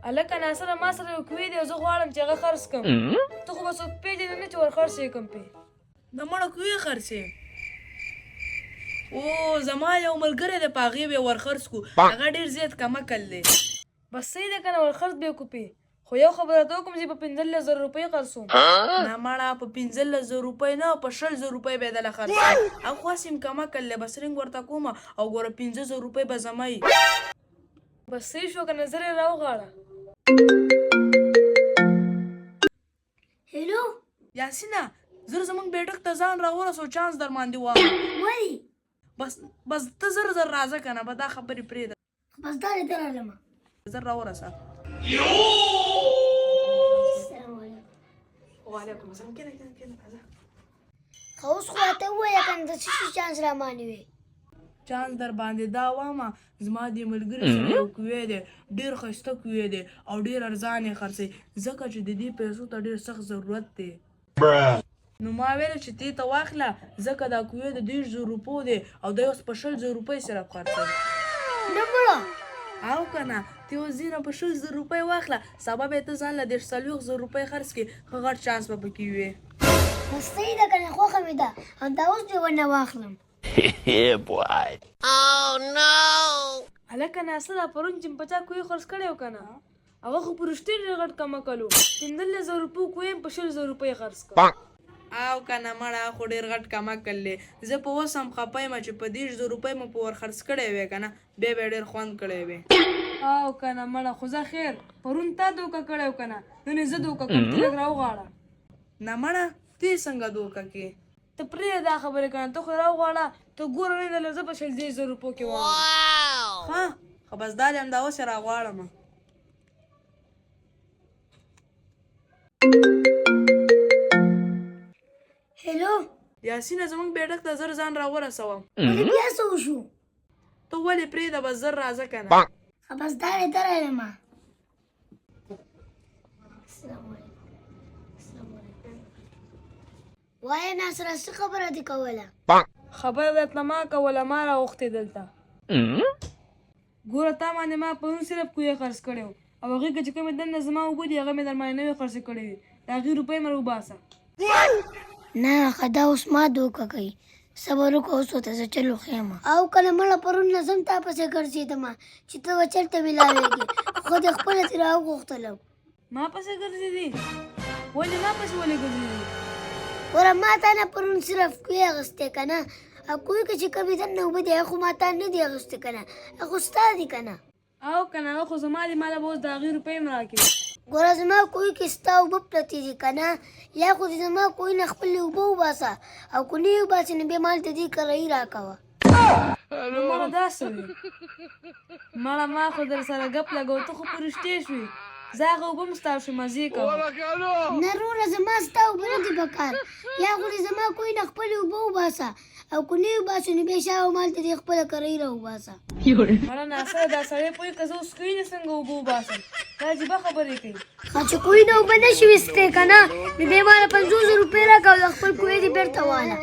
هلکه ناصره ما سره یو کوې دی او زه غواړم چې هغه خرڅ کړم ته خو به څوک پېژنې نه چې ور خرڅ یې کړم پې د مړه کوې خرڅې او زما یو ملګری دی په هغې به یې ور خرڅ کړو هغه ډېر زیات کمکل دی بس صحیح ده که نه ور خرڅ به یې کړو پې خو یو خبره ته وکړم چې په 15,000 روپۍ خرڅوم نه مړه په 15,000 روپۍ نه په 60,000 روپۍ به یې دله خرڅوم او خاص یم کمکل دی بس رنګ ورته کوم او ګوره 15,000 روپۍ به زما یي بس صحیح شو که نه زر یې راوغواړه هلو یاسینه زر زمونږ بیټک ته ځان راورسو چانس در باندې واخله ولې بس ته زر راځه که نه به دا خبرې پرېږده بس دا دې ته رالمه زر راورسه السلام علیکم وعلیکم السلام کېنه راځه خو اوس خو راته ووایه که نه د څه شي چانس رامانې وې چانس در باندې دا وامه زما دې ملګري سره یو کوې دی ډېر ښایسته کوې دی او ډېر ارزان یې خرڅوي ځکه چې د دې پیسو ته ډېر سخت ضرورت دی نو ما ویل چې ته ته واخله ځکه دا کوې د 10,000 روپو دی او دی اوس په 60,000 روپۍ صرف خرڅوي نه مړه او که نه ته اوس ځې نه په 60,000 روپۍ واخله سبا به یې ته ځان له 40,000 روپۍ خرڅ کړې ښه غټ چانس به پکې وي بس صحیح ده که نه خوښه مې ده همدا اوس دې ورنه واخلم هلکه ناصره پرون چې په چا کوې خرڅ کړی و که نه هغه خو په رښتیا ډېر غټ کمکل و 15,000 روپو کوې په 60,000 روپۍ خرڅ کړه او که نه مړه خو ډېر غټ کمکل دی زه په اوس هم خفه یم چې په 10,000 روپۍ مو په ور خرڅ کړی وی که نه بیا به یې ډېر خوند کړی وی او که نه مړه خو زه خیر پرون تا دوکه کړی و که نه نن یې زه دوکه کړم ته لږ راوغواړه نه مړه ته یې څنګه دوکه کې ته پرېږده دا خبرې که نه ته خو راوغواړه ته ګوره نه درله زه په 60,000 روپو کې وایم ښه خو بس دا دې همدا اوس یې راغواړم هلو یاسینه زمونږ بیټک ته زر ځان راورسوم ولې بیا څه وشو ته ولې پرېږده بس زر راځه که نه ښه بس دا دې ته رالمه السلام علیکم وایه ناصره څه خبره دې کوله خبره درته ما کوله ما راوښتې دلته ګوره تا باندې ما پرون صرف کوې خرڅ کړی و او هغې که چې کومې دنده زما اوبه دي هغه مې در باندې نوې خرڅې کړې وي د هغې روپۍ مې راوباسه نه ښه دا اوس ما دوکه کوي صبر وکړه اوس ورته زه چل وښیم او کله مړه پرون نه زه هم تا پسې ګرځېدم چې ته به چېرته میلاوېږې خو دې خپله ترې راوغوښتلم ما پسې ګرځېدې ولې ما پسې ولې ګرځېدې ګوره ما تا نه پرون صرف کوې اخیستې که نه او کوې که چې کومې دننه اوبه دي هغه خو ما تا نه دي اخیستې که نه هغه خو ستا دي که نه او که نه هغه خو زما دي ما له به اوس د هغې روپۍ هم راکړې ګوره زما کوی کې ستا اوبه پرتې دي که نه یا خو دې زما کوی نه خپلې اوبه وباسه او که نه یې وباسې نو بیا مالته دې کرایي راکوه نو مړه دا څه وې مړه ما خو در سره ګپ لګو ته خو په رښتې شوې زه هغه اوبه هم ستا شوې مزې کوم نه وروره زما ستا اوبه نه دي پکار یا خو دې زما کوی نه خپلې اوبه وباسه او که نه یې وباسې نو بیا شاوه مالته دې خپله کرایي راوباسه مړه ناصره دا سړی پوهېږي که زه اوس کوی نه څنګه اوبه وباسم دا عجیبه خبرې کوي ښه چې کوی نه اوبه نه شي ویستې که نه نو بیا ماله 50,000 روپۍ راکړه او د خپل کوی دې بېرته واله